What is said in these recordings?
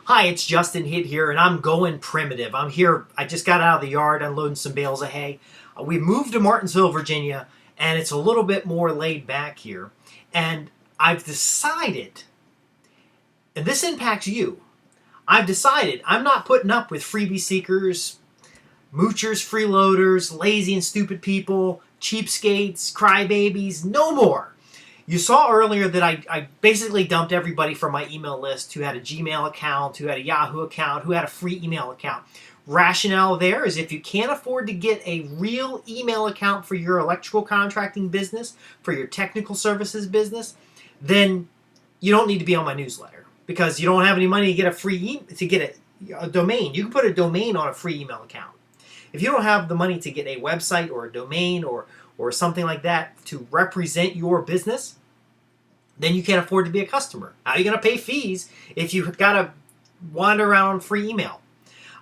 Hi, it's Justin Hitt here, and I'm going primitive. I'm here. I just got out of the yard unloading some bales of hay. We moved to Martinsville, Virginia, and it's a little bit more laid back here. And I've decided, and this impacts you, I've decided I'm not putting up with freebie seekers, moochers, freeloaders, lazy and stupid people, cheapskates, crybabies, no more. You saw earlier that I basically dumped everybody from my email list who had a Gmail account, who had a Yahoo account, who had a free email account. Rationale there is if you can't afford to get a real email account for your electrical contracting business, for your technical services business, then you don't need to be on my newsletter because you don't have any money to get a domain. You can put a domain on a free email account. If you don't have the money to get a website or a domain or something like that to represent your business, then you can't afford to be a customer. How are you going to pay fees if you've got to wander around on free email?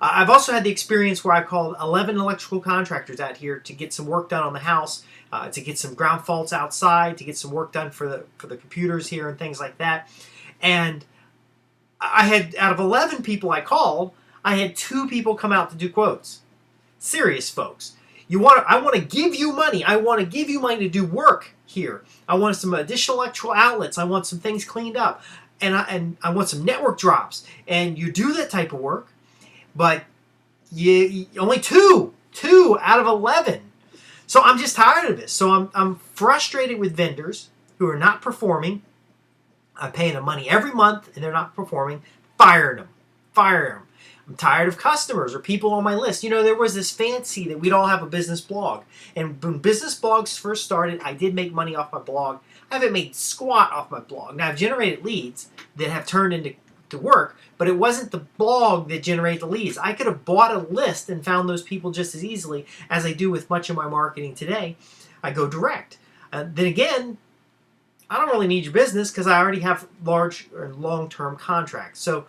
I've also had the experience where I called 11 electrical contractors out here to get some work done on the house, to get some ground faults outside, to get some work done for the computers here and things like that. And I had, out of 11 people I called, I had 2 people come out to do quotes. Serious folks. I want to give you money. I want to give you money to do work here. I want some additional electrical outlets. I want some things cleaned up. And I want some network drops. And you do that type of work, but you only two out of 11. So I'm just tired of this. So I'm frustrated with vendors who are not performing. I'm paying them money every month and they're not performing. Fire them. I'm tired of customers or people on my list. You know, there was this fancy that we'd all have a business blog. And when business blogs first started, I did make money off my blog. I haven't made squat off my blog. Now, I've generated leads that have turned into work, but it wasn't the blog that generated the leads. I could have bought a list and found those people just as easily as I do with much of my marketing today. I go direct. Then again, I don't really need your business because I already have large or long-term contracts. So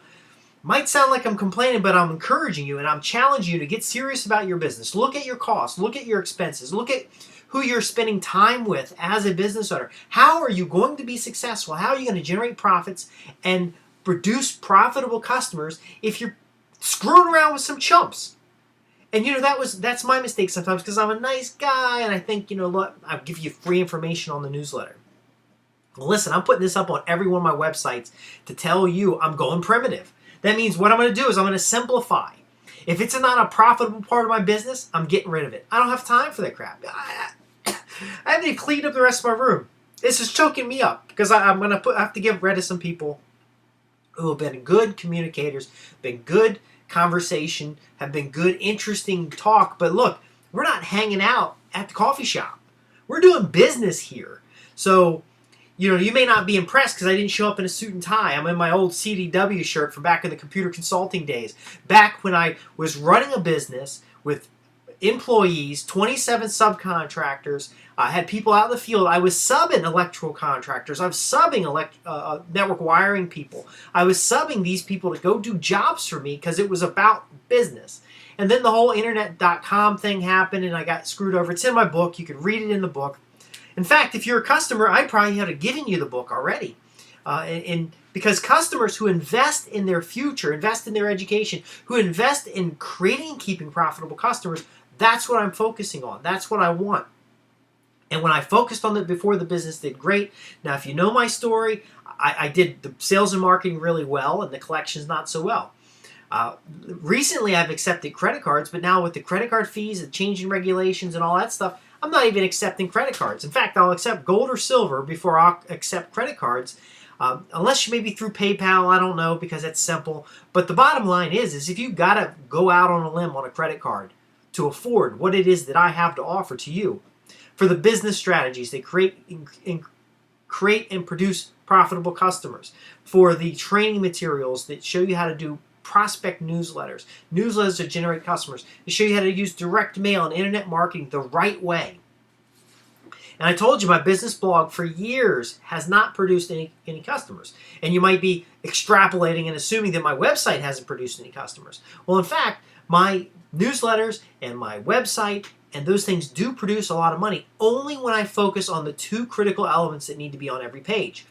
might sound like I'm complaining, but I'm encouraging you and I'm challenging you to get serious about your business. Look at your costs. Look at your expenses. Look at who you're spending time with as a business owner. How are you going to be successful? How are you going to generate profits and produce profitable customers if you're screwing around with some chumps? And you know, that's my mistake sometimes because I'm a nice guy and I think, you know, look, I'll give you free information on the newsletter. Listen, I'm putting this up on every one of my websites to tell you I'm going primitive. That means what I'm going to do is I'm going to simplify. If it's not a profitable part of my business, I'm getting rid of it. I don't have time for that crap. I haven't even cleaned up the rest of my room. This is choking me up because I have to give rid of some people who have been good communicators, been good conversation, have been good, interesting talk. But look, we're not hanging out at the coffee shop. We're doing business here. So, you know, you may not be impressed because I didn't show up in a suit and tie. I'm in my old CDW shirt from back in the computer consulting days. Back when I was running a business with employees, 27 subcontractors. I had people out in the field. I was subbing electrical contractors. I was subbing network wiring people. I was subbing these people to go do jobs for me because it was about business. And then the whole internet.com thing happened and I got screwed over. It's in my book. You can read it in the book. In fact, if you're a customer, I probably have given you the book already. Because customers who invest in their future, invest in their education, who invest in creating and keeping profitable customers, that's what I'm focusing on. That's what I want. And when I focused on it before, the business did great. Now, if you know my story, I did the sales and marketing really well and the collections not so well. Recently, I've accepted credit cards, but now with the credit card fees, the changing regulations and all that stuff, I'm not even accepting credit cards. In fact, I'll accept gold or silver before I'll accept credit cards. Unless maybe through PayPal, I don't know, because that's simple. But the bottom line is if you've got to go out on a limb on a credit card to afford what it is that I have to offer to you, for the business strategies that create and produce profitable customers, for the training materials that show you how to do prospect newsletters that generate customers, to show you how to use direct mail and internet marketing the right way. And I told you my business blog for years has not produced any customers. And you might be extrapolating and assuming that my website hasn't produced any customers. Well, in fact, my newsletters and my website and those things do produce a lot of money only when I focus on the 2 critical elements that need to be on every page.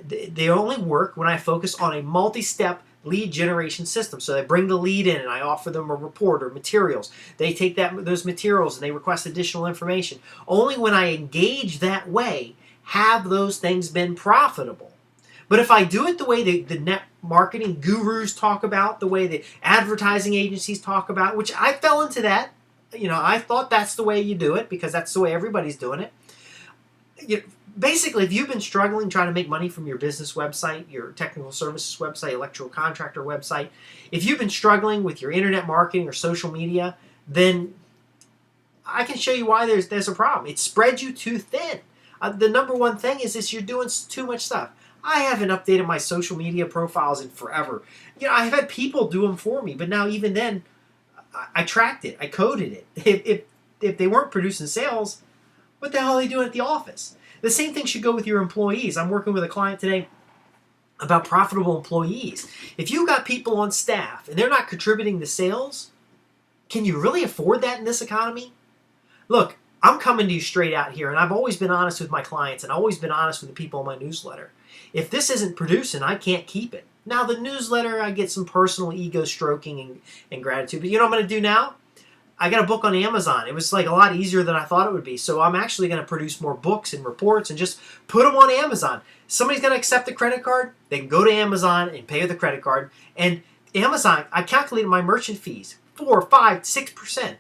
They only work when I focus on a multi-step lead generation system. So they bring the lead in and I offer them a report or materials. They take those materials and they request additional information. Only when I engage that way have those things been profitable. But if I do it the way the net marketing gurus talk about, the way the advertising agencies talk about, which I fell into that, I thought that's the way you do it because that's the way everybody's doing it. Basically, if you've been struggling trying to make money from your business website, your technical services website, electrical contractor website, if you've been struggling with your internet marketing or social media, then I can show you why there's a problem. It spreads you too thin. The number one thing is you're doing too much stuff. I haven't updated my social media profiles in forever. I've had people do them for me, but now even then, I tracked it. I coded it. If they weren't producing sales, what the hell are they doing at the office? The same thing should go with your employees. I'm working with a client today about profitable employees. If you've got people on staff and they're not contributing to sales, can you really afford that in this economy? Look, I'm coming to you straight out here, and I've always been honest with my clients and always been honest with the people in my newsletter. If this isn't producing, I can't keep it. Now, the newsletter, I get some personal ego stroking and gratitude. But you know what I'm going to do now? I got a book on Amazon. It was like a lot easier than I thought it would be. So I'm actually going to produce more books and reports and just put them on Amazon. Somebody's going to accept the credit card. They can go to Amazon and pay with the credit card. And Amazon, I calculated my merchant fees, 4, 5, 6%.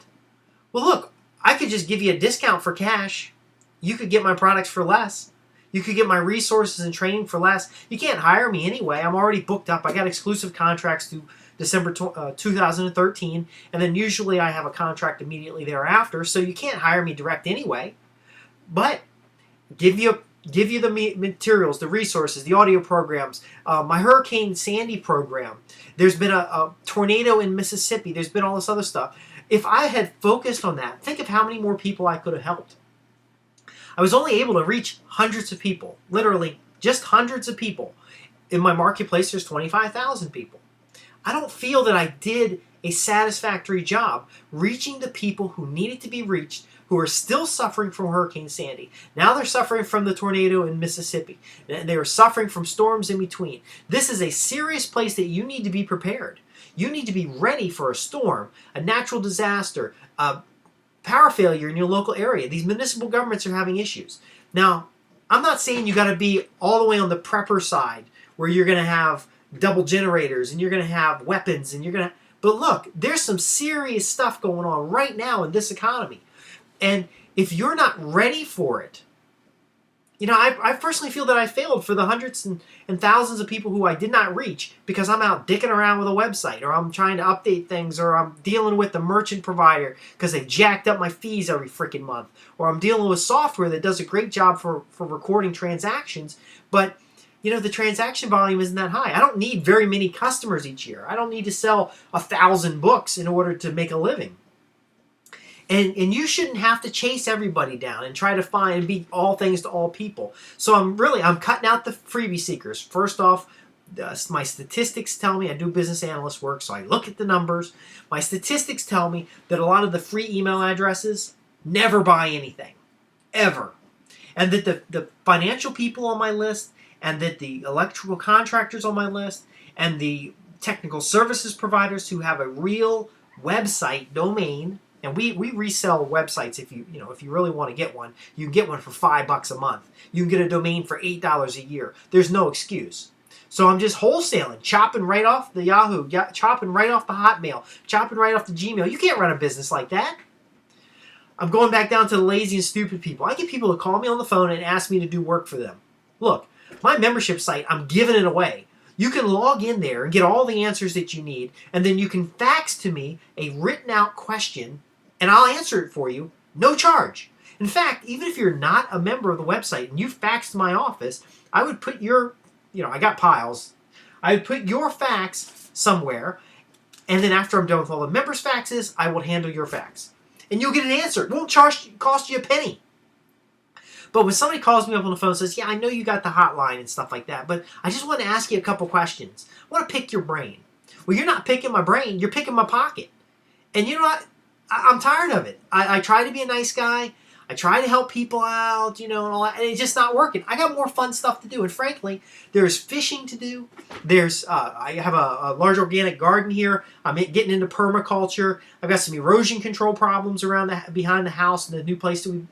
Well, look, I could just give you a discount for cash. You could get my products for less. You could get my resources and training for less. You can't hire me anyway. I'm already booked up. I got exclusive contracts through December 2013, and then usually I have a contract immediately thereafter, so you can't hire me direct anyway. But give you the materials, the resources, the audio programs, my Hurricane Sandy program. There's been a tornado in Mississippi. There's been all this other stuff. If I had focused on that, think of how many more people I could have helped. I was only able to reach hundreds of people, literally just hundreds of people. In my marketplace, there's 25,000 people. I don't feel that I did a satisfactory job reaching the people who needed to be reached, who are still suffering from Hurricane Sandy. Now they're suffering from the tornado in Mississippi. They are suffering from storms in between. This is a serious place that you need to be prepared. You need to be ready for a storm, a natural disaster, a power failure in your local area. These municipal governments are having issues. Now, I'm not saying you got to be all the way on the prepper side where you're going to have double generators and you're going to have weapons and you're going to... But look, there's some serious stuff going on right now in this economy. And if you're not ready for it, I personally feel that I failed for the hundreds and thousands of people who I did not reach because I'm out dicking around with a website, or I'm trying to update things, or I'm dealing with the merchant provider because they jacked up my fees every freaking month, or I'm dealing with software that does a great job for recording transactions, but the transaction volume isn't that high. I don't need very many customers each year. I don't need to sell 1,000 books in order to make a living. And you shouldn't have to chase everybody down and try to find and be all things to all people. So I'm cutting out the freebie seekers. First off, my statistics tell me, I do business analyst work, so I look at the numbers. My statistics tell me that a lot of the free email addresses never buy anything, ever. And that the financial people on my list, and that the electrical contractors on my list, and the technical services providers who have a real website domain. And we resell websites. If you really want to get one, you can get one for $5 a month. You can get a domain for $8 a year. There's no excuse. So I'm just wholesaling, chopping right off the Yahoo, chopping right off the Hotmail, chopping right off the Gmail. You can't run a business like that. I'm going back down to the lazy and stupid people. I get people to call me on the phone and ask me to do work for them. Look, my membership site, I'm giving it away. You can log in there and get all the answers that you need, and then you can fax to me a written out question, and I'll answer it for you, no charge. In fact, even if you're not a member of the website and you fax to my office, I would put your, I got piles. I would put your fax somewhere, and then after I'm done with all the members' faxes, I will handle your fax. And you'll get an answer. It won't cost you a penny. But when somebody calls me up on the phone and says, yeah, I know you got the hotline and stuff like that, but I just want to ask you a couple questions. I want to pick your brain. Well, you're not picking my brain. You're picking my pocket. And you know what? I'm tired of it. I try to be a nice guy. I try to help people out, and all that, and it's just not working. I got more fun stuff to do, and frankly, there's fishing to do. I have a large organic garden here. I'm getting into permaculture. I've got some erosion control problems around behind the house and the new place that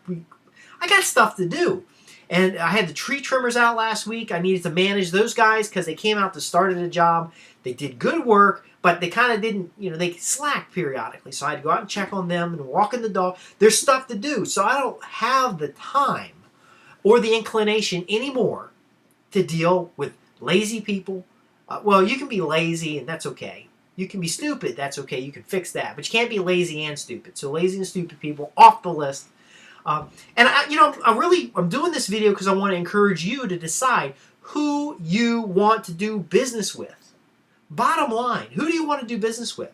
I got stuff to do. And I had the tree trimmers out last week. I needed to manage those guys because they came out to start at a job. They did good work, but they kind of didn't, they slacked periodically. So I had to go out and check on them and walk in the dog. There's stuff to do. So I don't have the time or the inclination anymore to deal with lazy people. Well, you can be lazy and that's okay. You can be stupid. That's okay. You can fix that. But you can't be lazy and stupid. So lazy and stupid people off the list. I'm doing this video because I want to encourage you to decide who you want to do business with. Bottom line, who do you want to do business with?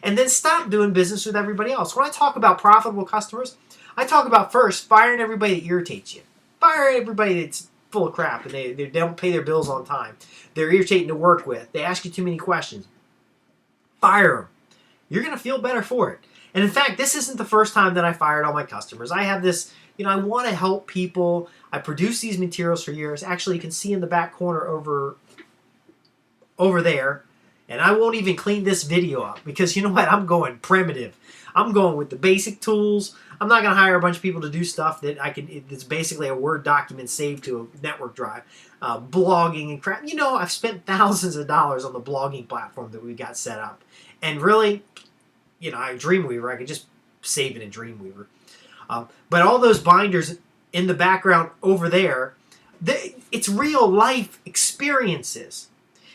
And then stop doing business with everybody else. When I talk about profitable customers, I talk about first firing everybody that irritates you. Fire everybody that's full of crap and they don't pay their bills on time. They're irritating to work with. They ask you too many questions. Fire them. You're going to feel better for it. And in fact, this isn't the first time that I fired all my customers. I have this, I want to help people. I produce these materials for years. Actually, you can see in the back corner over there. And I won't even clean this video up because you know what? I'm going primitive. I'm going with the basic tools. I'm not going to hire a bunch of people to do stuff that it's basically a Word document saved to a network drive. Blogging and crap. I've spent thousands of dollars on the blogging platform that we got set up. And really, Dreamweaver, I could just save it in Dreamweaver. But all those binders in the background over there, it's real life experiences.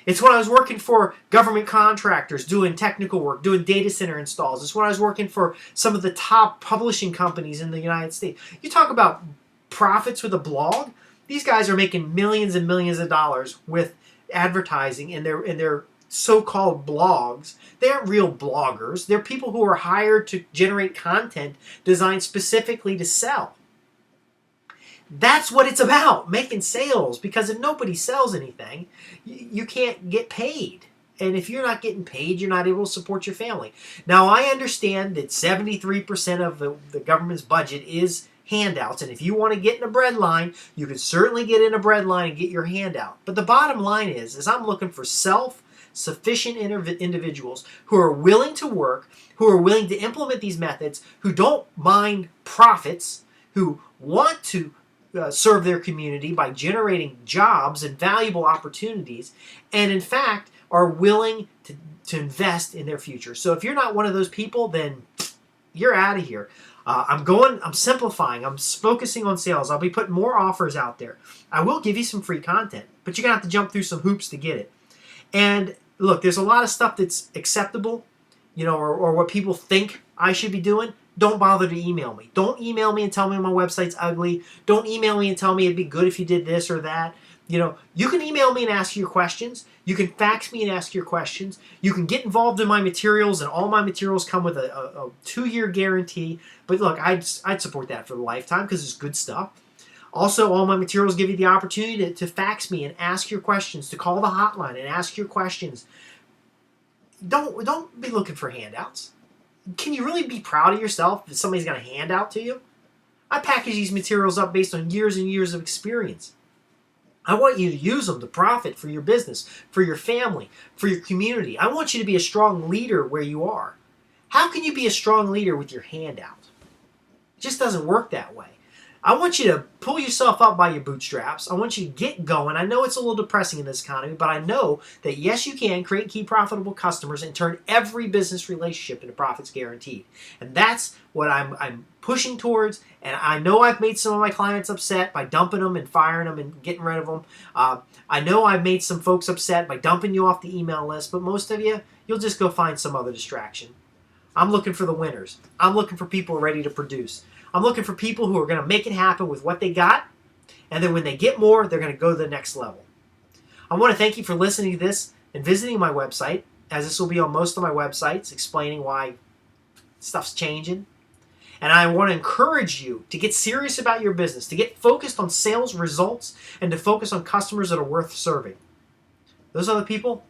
It's when I was working for government contractors, doing technical work, doing data center installs. It's when I was working for some of the top publishing companies in the United States. You talk about profits with a blog. These guys are making millions and millions of dollars with advertising in their so-called blogs. They aren't real bloggers. They're people who are hired to generate content designed specifically to sell. That's what it's about, making sales. Because if nobody sells anything, you can't get paid. And if you're not getting paid, you're not able to support your family. Now, I understand that 73% of the government's budget is handouts. And if you want to get in a bread line, you can certainly get in a bread line and get your handout. But the bottom line is I'm looking for self-sufficient individuals who are willing to work, who are willing to implement these methods, who don't mind profits, who want to serve their community by generating jobs and valuable opportunities, and in fact are willing to invest in their future. So if you're not one of those people, then you're out of here. I'm simplifying. I'm focusing on sales. I'll be putting more offers out there. I will give you some free content, but you're going to have to jump through some hoops to get it. And look, there's a lot of stuff that's acceptable, or what people think I should be doing. Don't bother to email me. Don't email me and tell me my website's ugly. Don't email me and tell me it'd be good if you did this or that. You can email me and ask your questions. You can fax me and ask your questions. You can get involved in my materials, and all my materials come with a 2-year guarantee. But look, I'd support that for the lifetime because it's good stuff. Also, all my materials give you the opportunity to fax me and ask your questions, to call the hotline and ask your questions. Don't be looking for handouts. Can you really be proud of yourself if somebody's got a handout to you? I package these materials up based on years and years of experience. I want you to use them to profit for your business, for your family, for your community. I want you to be a strong leader where you are. How can you be a strong leader with your handout? It just doesn't work that way. I want you to pull yourself up by your bootstraps. I want you to get going. I know it's a little depressing in this economy, but I know that yes, you can create key profitable customers and turn every business relationship into profits guaranteed. And that's what I'm pushing towards. And I know I've made some of my clients upset by dumping them and firing them and getting rid of them. I know I've made some folks upset by dumping you off the email list, but most of you, you'll just go find some other distraction. I'm looking for the winners. I'm looking for people ready to produce. I'm looking for people who are going to make it happen with what they got, and then when they get more, they're going to go to the next level. I want to thank you for listening to this and visiting my website, as this will be on most of my websites, explaining why stuff's changing. And I want to encourage you to get serious about your business, to get focused on sales results, and to focus on customers that are worth serving. Those other people,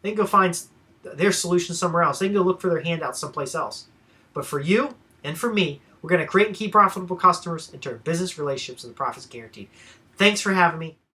they can go find their solution somewhere else. They can go look for their handouts someplace else. But for you and for me, We're going to create and keep profitable customers and turn business relationships into profits guaranteed. Thanks for having me.